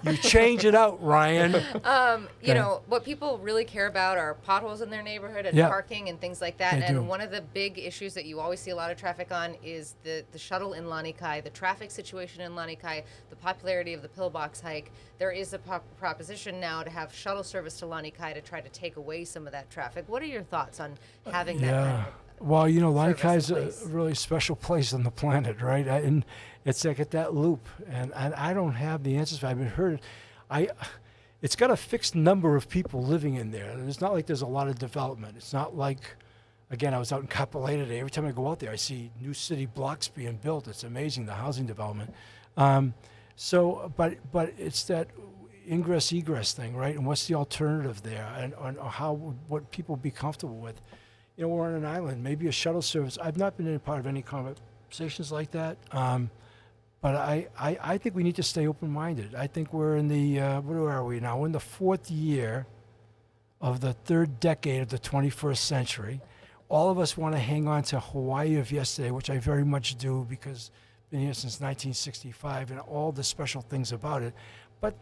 You change it out, Ryan. You know, what people really care about are potholes in their neighborhood and parking and things like that. They And do. one of the big issues that you always see a lot of traffic on is the shuttle in Lanikai, the traffic situation in Lanikai, the popularity of the pillbox hike. There is a proposition now to have shuttle service to Lanikai to try to take away some of that traffic. What are your thoughts on having that kind of Well, you know, Lanikai is service a in place? really special place on the planet, right? And it's like at that loop, and I don't have the answers. I've heard, it's got a fixed number of people living in there. It's not like there's a lot of development. It's not like, again, I was out in Kalei today. Every time I go out there, I see new city blocks being built. It's amazing, the housing development. But it's that ingress egress thing, right? And what's the alternative there, and how what people be comfortable with? You know, we're on an island, maybe a shuttle service. I've not been a part of any conversations like that, but I think we need to stay open-minded. I think we're in the, where are we now? We're in the 4th year of the 3rd decade of the 21st century. All of us want to hang on to Hawaii of yesterday, which I very much do because I've been here since 1965 and all the special things about it. But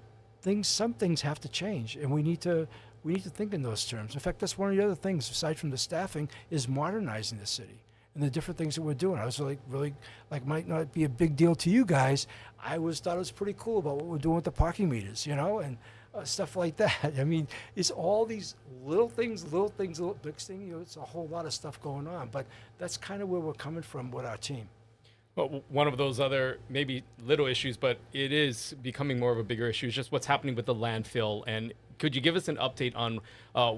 some things have to change, and we need to think in those terms. In fact, that's one of the other things, aside from the staffing, is modernizing the city and the different things that we're doing. I was really might not be a big deal to you guys. I thought it was pretty cool about what we're doing with the parking meters, you know, and stuff like that. I mean, it's all these little things, big thing. You know, it's a whole lot of stuff going on. But that's kind of where we're coming from with our team. Well, one of those other maybe little issues, but it is becoming more of a bigger issue, is just what's happening with the landfill. And could you give us an update on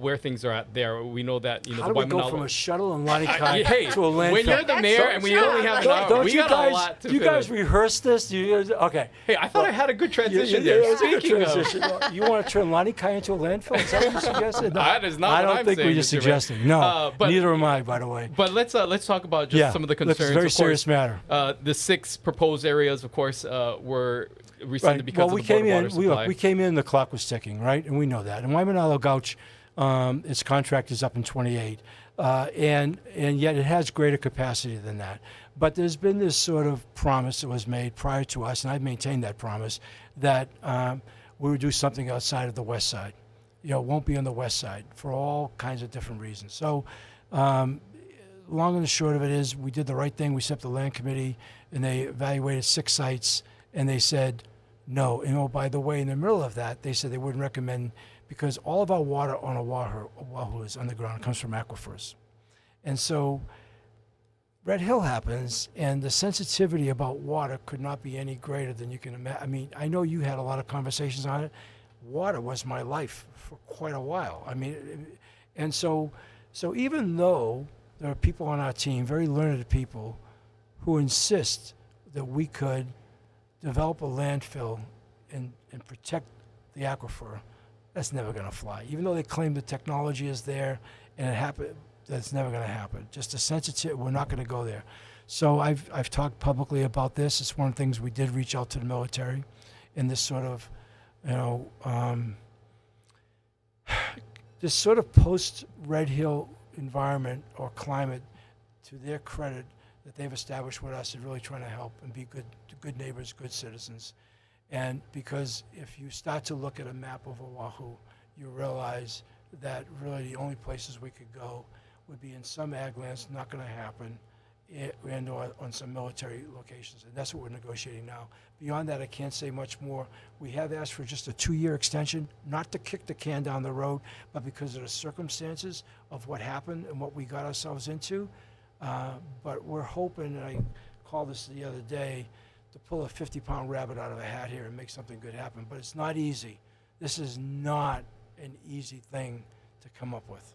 where things are at there? We know that, you know, How do we go from a shuttle in Lanikai hey, to a landfill? when you're the mayor and we only have an hour, Don't we you got guys, a lot to you guys finish. rehearse this? Okay. Hey, I thought I had a good transition Yeah, there. it was a good Speaking of, transition. You want to turn Lanikai into a landfill? Is that what you suggested? No, That is not I what don't I'm think saying, we're Mr. just Rick. suggesting. No, but- neither am I, by the way. But let's talk about just some of the concerns. It's a very of course, serious matter. The 6 proposed areas, of course, were rescinded because Well, of we the Board came of Water in. Supply. We came in. The clock was ticking, right? And we know that. And Waimanalo Gouch, its contract is up in 28, and yet it has greater capacity than that. But there's been this sort of promise that was made prior to us, and I've maintained that promise, that we would do something outside of the west side. You know, it won't be on the west side for all kinds of different reasons. So, long and the short of it is, we did the right thing. We set up the land committee, and they evaluated 6 sites, and they said no. And oh, by the way, in the middle of that, they said they wouldn't recommend, because all of our water on Oahu is underground. It comes from aquifers. And so Red Hill happens, and the sensitivity about water could not be any greater than you can imagine. I mean, I know you had a lot of conversations on it. Water was my life for quite a while. I mean, and so even though there are people on our team, very learned people, who insist that we could develop a landfill and protect the aquifer, that's never going to fly. Even though they claim the technology is there and it happened, that's never going to happen. Just a sensitive, we're not going to go there. So I've talked publicly about this. It's one of the things we did reach out to the military in this sort of you know, this sort of post-Red Hill environment or climate, to their credit, that they've established with us, is really trying to help and be good neighbors, good citizens. And because if you start to look at a map of Oahu, you realize that really the only places we could go would be in some ag lands, not going to happen, and or on some military locations. And that's what we're negotiating now. Beyond that, I can't say much more. We have asked for just a 2-year extension, not to kick the can down the road, but because of the circumstances of what happened and what we got ourselves into. But we're hoping, and I called this the other day, to pull a 50-pound rabbit out of a hat here and make something good happen. But it's not easy. This is not an easy thing to come up with.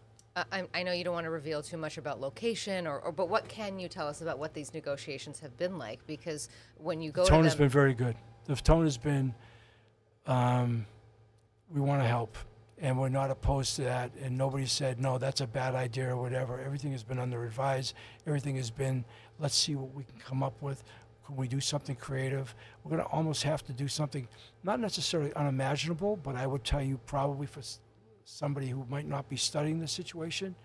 I know you don't want to reveal too much about location, but what can you tell us about what these negotiations have been like? Because when you go The to tone them, has been very good. The tone has been, we want to help, and we're not opposed to that, and nobody said, no, that's a bad idea or whatever. Everything has been under advised. Everything has been, let's see what we can come up with. Can we do something creative? We're going to almost have to do something not necessarily unimaginable, but I would tell you probably for somebody who might not be studying the situation,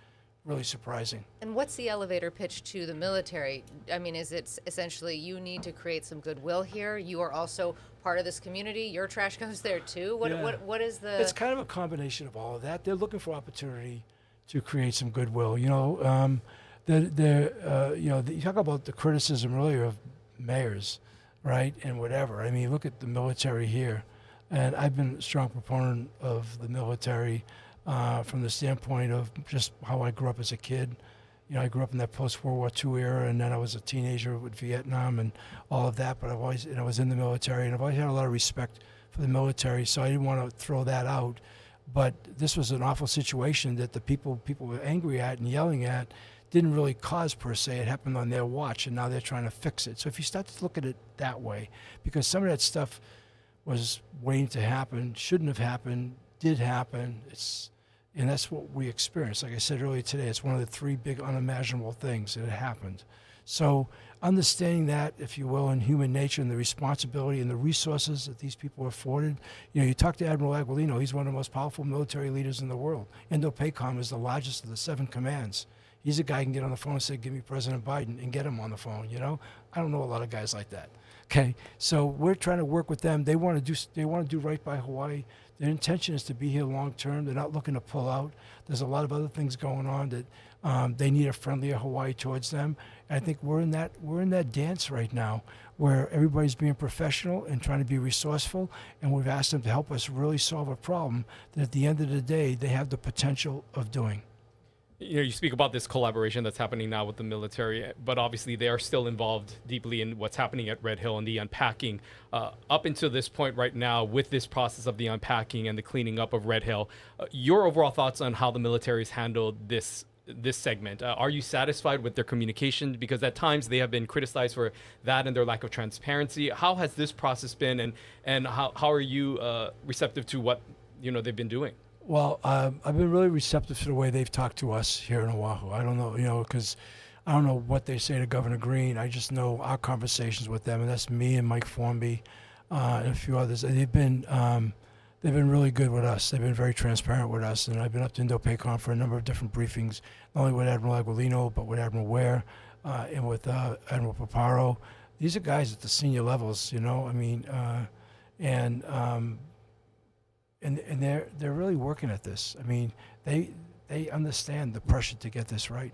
really surprising. And what's the elevator pitch to the military? I mean, is it essentially you need to create some goodwill here? You are also part of this community. Your trash goes there too. What is the? It's kind of a combination of all of that. They're looking for opportunity to create some goodwill. You know, you talk about the criticism earlier of mayors, right, and whatever. I mean, look at the military here. And I've been a strong proponent of the military from the standpoint of just how I grew up as a kid. You know, I grew up in that post-World War II era, and then I was a teenager with Vietnam and all of that. But I was in the military, and I've always had a lot of respect for the military, so I didn't want to throw that out. But this was an awful situation that the people were angry at and yelling at didn't really cause per se. It happened on their watch, and now they're trying to fix it. So if you start to look at it that way, because some of that stuff was waiting to happen, shouldn't have happened, did happen. And that's what we experienced. Like I said earlier today, it's one of the 3 big unimaginable things that happened. So understanding that, if you will, in human nature and the responsibility and the resources that these people are afforded. You know, you talk to Admiral Aguilino, he's one of the most powerful military leaders in the world. Indo-PACOM is the largest of the 7 commands. He's a guy who can get on the phone and say, give me President Biden, and get him on the phone, you know? I don't know a lot of guys like that. Okay, so we're trying to work with them. They want to do right by Hawaii. Their intention is to be here long term. They're not looking to pull out. There's a lot of other things going on that they need a friendlier Hawaii towards them. And I think we're in that dance right now where everybody's being professional and trying to be resourceful. And we've asked them to help us really solve a problem that at the end of the day they have the potential of doing. You know, you speak about this collaboration that's happening now with the military, but obviously they are still involved deeply in what's happening at Red Hill and the unpacking. Up until this point right now, with this process of the unpacking and the cleaning up of Red Hill, your overall thoughts on how the military has handled this segment. Are you satisfied with their communication? Because at times they have been criticized for that and their lack of transparency. How has this process been, and how are you receptive to what they've been doing? Well, I've been really receptive to the way they've talked to us here in Oahu. I don't know, because I don't know what they say to Governor Green. I just know our conversations with them, and that's me and Mike Formby and a few others. And they've been really good with us. They've been very transparent with us, and I've been up to Indo-PACOM for a number of different briefings, not only with Admiral Aguilino, but with Admiral Ware and with Admiral Paparo. These are guys at the senior levels, I mean, and they're really working at this. I mean, they understand the pressure to get this right.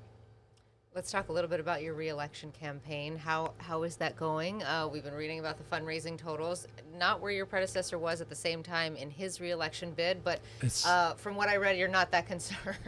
Let's talk a little bit about your re-election campaign. How is that going? We've been reading about the fundraising totals, not where your predecessor was at the same time in his re-election bid, but from what I read, you're not that concerned.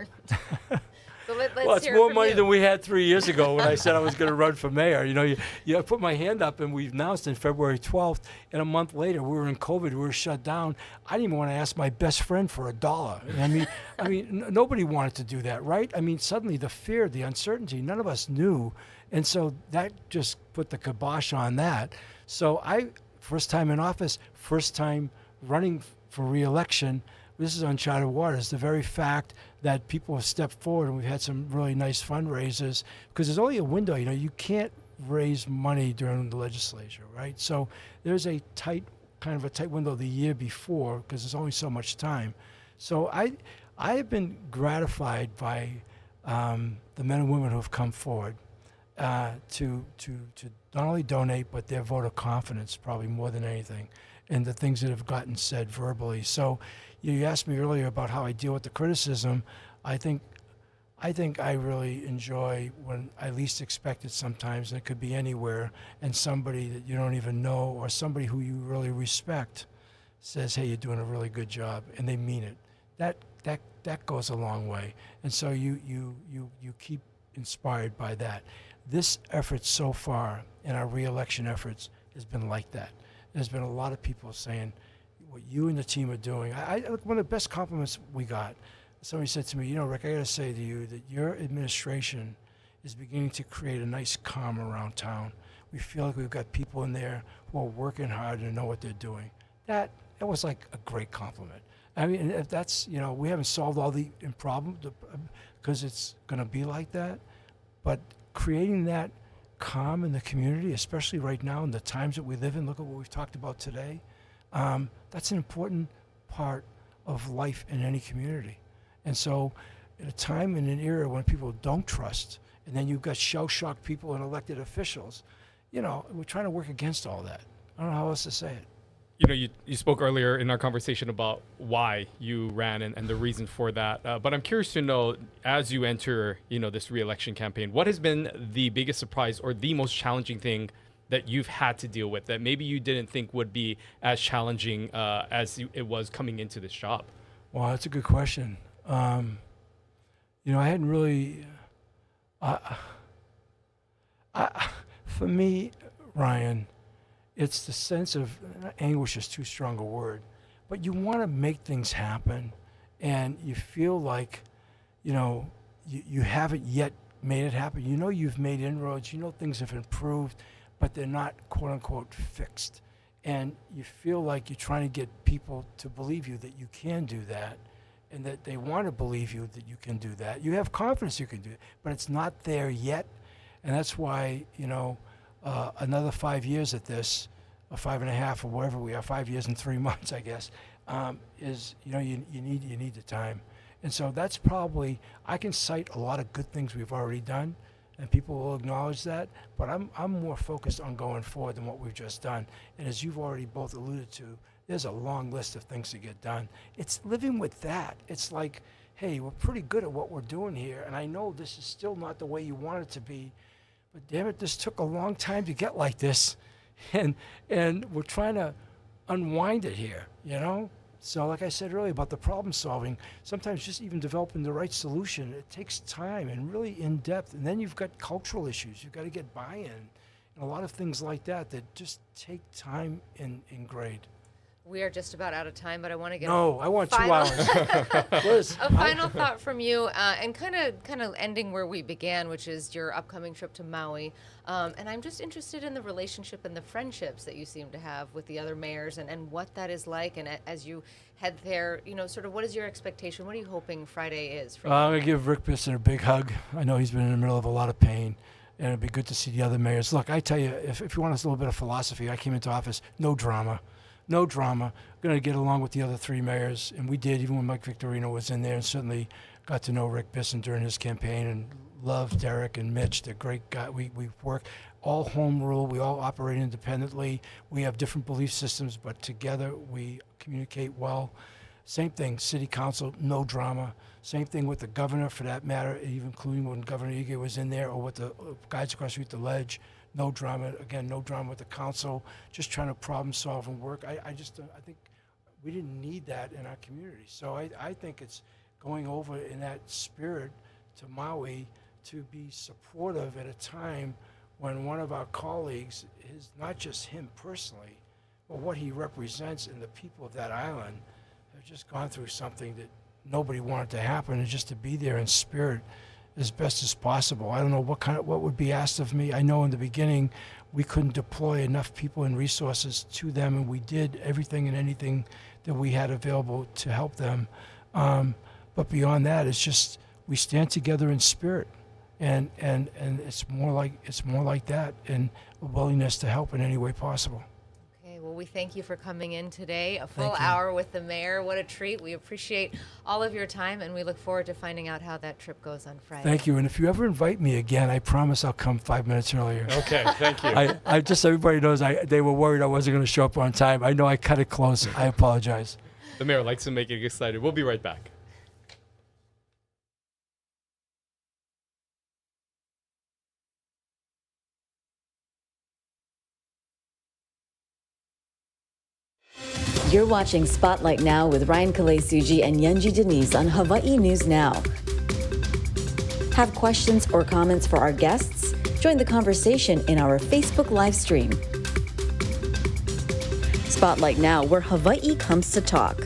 So let's well, it's hear more from money you. than we had 3 years ago when I said I was going to run for mayor. I put my hand up, and we announced in February 12th, and a month later, we were in COVID, we were shut down. I didn't even want to ask my best friend for $1. I mean, nobody wanted to do that, right? I mean, suddenly the fear, the uncertainty, none of us knew, and so that just put the kibosh on that. So first time in office, first time running for re-election. This is uncharted waters. The very fact that people have stepped forward, and we've had some really nice fundraisers, because there's only a window. You can't raise money during the legislature, right? So there's a tight kind of a tight window the year before because there's only so much time. So I have been gratified by the men and women who have come forward to not only donate, but their vote of confidence, probably more than anything, and the things that have gotten said verbally. So you asked me earlier about how I deal with the criticism. I think I really enjoy when I least expect it sometimes, and it could be anywhere, and somebody that you don't even know or somebody who you really respect says, hey, you're doing a really good job, and they mean it. That goes a long way. And so you keep inspired by that. This effort so far in our re-election efforts has been like that. There's been a lot of people saying what you and the team are doing. One of the best compliments we got, somebody said to me, Rick, I got to say to you that your administration is beginning to create a nice calm around town. We feel like we've got people in there who are working hard and know what they're doing. That was like a great compliment. I mean, if that's, we haven't solved all the problems because it's going to be like that, but creating that calm in the community, especially right now in the times that we live in, look at what we've talked about today, that's an important part of life in any community. And so in a time and an era when people don't trust, and then you've got shell-shocked people and elected officials, we're trying to work against all that. I don't know how else to say it. You spoke earlier in our conversation about why you ran and the reason for that. But I'm curious to know, as you enter, this re-election campaign, what has been the biggest surprise or the most challenging thing that you've had to deal with that maybe you didn't think would be as challenging as it was coming into this job? Well, that's a good question. I hadn't really, for me, Ryan, it's the sense of, anguish is too strong a word, but you want to make things happen, and you feel like, you haven't yet made it happen. You've made inroads, things have improved, but they're not, quote unquote, fixed. And you feel like you're trying to get people to believe you that you can do that, and that they want to believe you that you can do that. You have confidence you can do it, but it's not there yet. And that's why, another 5 years at this, or 5.5, or whatever we are, 5 years and 3 months, I guess, is, you need the time. And so that's probably, I can cite a lot of good things we've already done, and people will acknowledge that, but I'm more focused on going forward than what we've just done. And as you've already both alluded to, there's a long list of things to get done. It's living with that. It's like, hey, we're pretty good at what we're doing here, and I know this is still not the way you want it to be, but damn it, this took a long time to get like this, and we're trying to unwind it here, So like I said earlier about the problem solving, sometimes just even developing the right solution, it takes time and really in depth. And then you've got cultural issues. You've got to get buy-in and a lot of things like that just take time in grade. We are just about out of time, but I want to get I want 2 hours. Liz, a final thought from you, and kind of ending where we began, which is your upcoming trip to Maui. And I'm just interested in the relationship and the friendships that you seem to have with the other mayors, and what that is like. And as you head there, sort of what is your expectation? What are you hoping Friday is for you? I'm going to give Rick Bisson a big hug. I know he's been in the middle of a lot of pain, and it'd be good to see the other mayors. Look, I tell you, if you want us a little bit of philosophy, I came into office, no drama. No drama. Going to get along with the other 3 mayors, and we did, even when Mike Victorino was in there, and certainly got to know Rick Bisson during his campaign, and love Derek and Mitch. They're great guys. We work all home rule. We all operate independently. We have different belief systems, but together we communicate well. Same thing, city council, no drama. Same thing with the governor, for that matter, even including when Governor Ige was in there, or with the guys across the street, the Ledge. No drama. Again, no drama with the council. Just trying to problem solve and work. I think we didn't need that in our community. So I think it's going over in that spirit to Maui to be supportive at a time when one of our colleagues is not just him personally, but what he represents and the people of that island have just gone through something that nobody wanted to happen, and just to be there in spirit as best as possible. I don't know what would be asked of me. I know in the beginning we couldn't deploy enough people and resources to them, and we did everything and anything that we had available to help them. But beyond that, it's just we stand together in spirit, and it's more like that, and a willingness to help in any way possible. Okay, well, we thank you for coming in today. A full Thank you. hour with the mayor. What a treat. We appreciate all of your time, and we look forward to finding out how that trip goes on Friday. Thank you. And if you ever invite me again, I promise I'll come 5 minutes earlier. Okay, thank you. I just so everybody knows they were worried I wasn't going to show up on time. I know I cut it close. I apologize. The mayor likes to make it excited. We'll be right back. You're watching Spotlight Now with Ryan Kalei Tsuji and Yunji Denise on Hawaii News Now. Have questions or comments for our guests? Join the conversation in our Facebook live stream. Spotlight Now, where Hawaii comes to talk.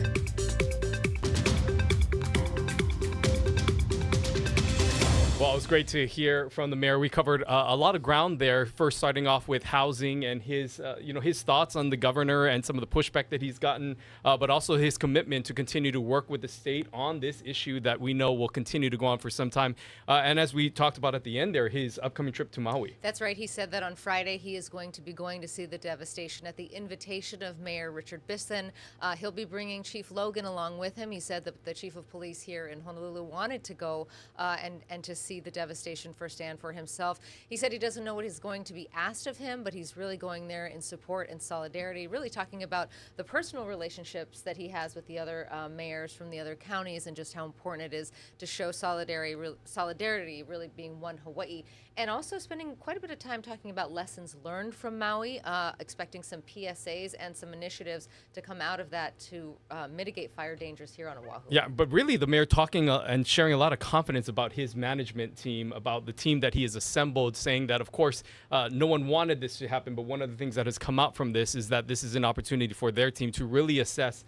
Well, it was great to hear from the mayor. We covered a lot of ground there. First, starting off with housing and his thoughts on the governor and some of the pushback that he's gotten, but also his commitment to continue to work with the state on this issue that we know will continue to go on for some time. And as we talked about at the end there, his upcoming trip to Maui. That's right. He said that on Friday he is going to be going to see the devastation at the invitation of Mayor Richard Bisson. He'll be bringing Chief Logan along with him. He said that the chief of police here in Honolulu wanted to go and to see the devastation firsthand for himself. He said he doesn't know what is going to be asked of him, but he's really going there in support and solidarity, really talking about the personal relationships that he has with the other mayors from the other counties and just how important it is to show solidarity really being one Hawaii. And also spending quite a bit of time talking about lessons learned from Maui, expecting some PSAs and some initiatives to come out of that to mitigate fire dangers here on Oahu. Yeah, but really the mayor talking and sharing a lot of confidence about his management team, about the team that he has assembled, saying that, of course, no one wanted this to happen, but one of the things that has come out from this is that this is an opportunity for their team to really assess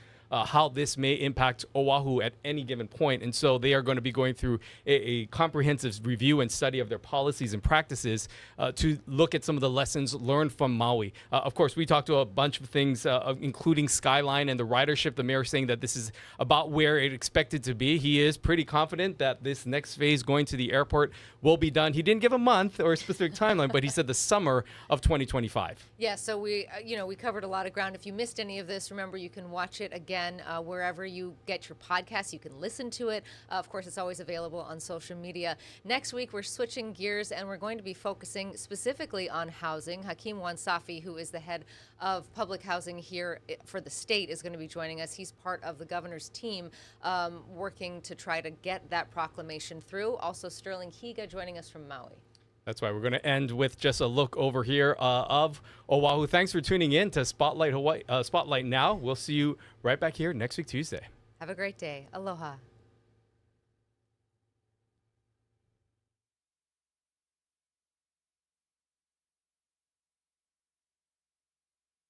how this may impact Oahu at any given point. And so they are going to be going through a comprehensive review and study of their policies and practices to look at some of the lessons learned from Maui. Of course, we talked to a bunch of things, including Skyline and the ridership. The mayor saying that this is about where it expected to be. He is pretty confident that this next phase going to the airport will be done. He didn't give a month or a specific timeline, but he said the summer of 2025. Yeah, so we covered a lot of ground. If you missed any of this, remember you can watch it again wherever you get your podcasts. You can listen to it. Of course, it's always available on social media. Next week, we're switching gears and we're going to be focusing specifically on housing. Hakeem Wansafi, who is the head of public housing here for the state, is going to be joining us. He's part of the governor's team working to try to get that proclamation through. Also, Sterling Higa joining us from Maui. That's why we're going to end with just a look over here of Oahu. Thanks for tuning in to Spotlight Hawaii, Spotlight Now. We'll see you right back here next week, Tuesday. Have a great day. Aloha.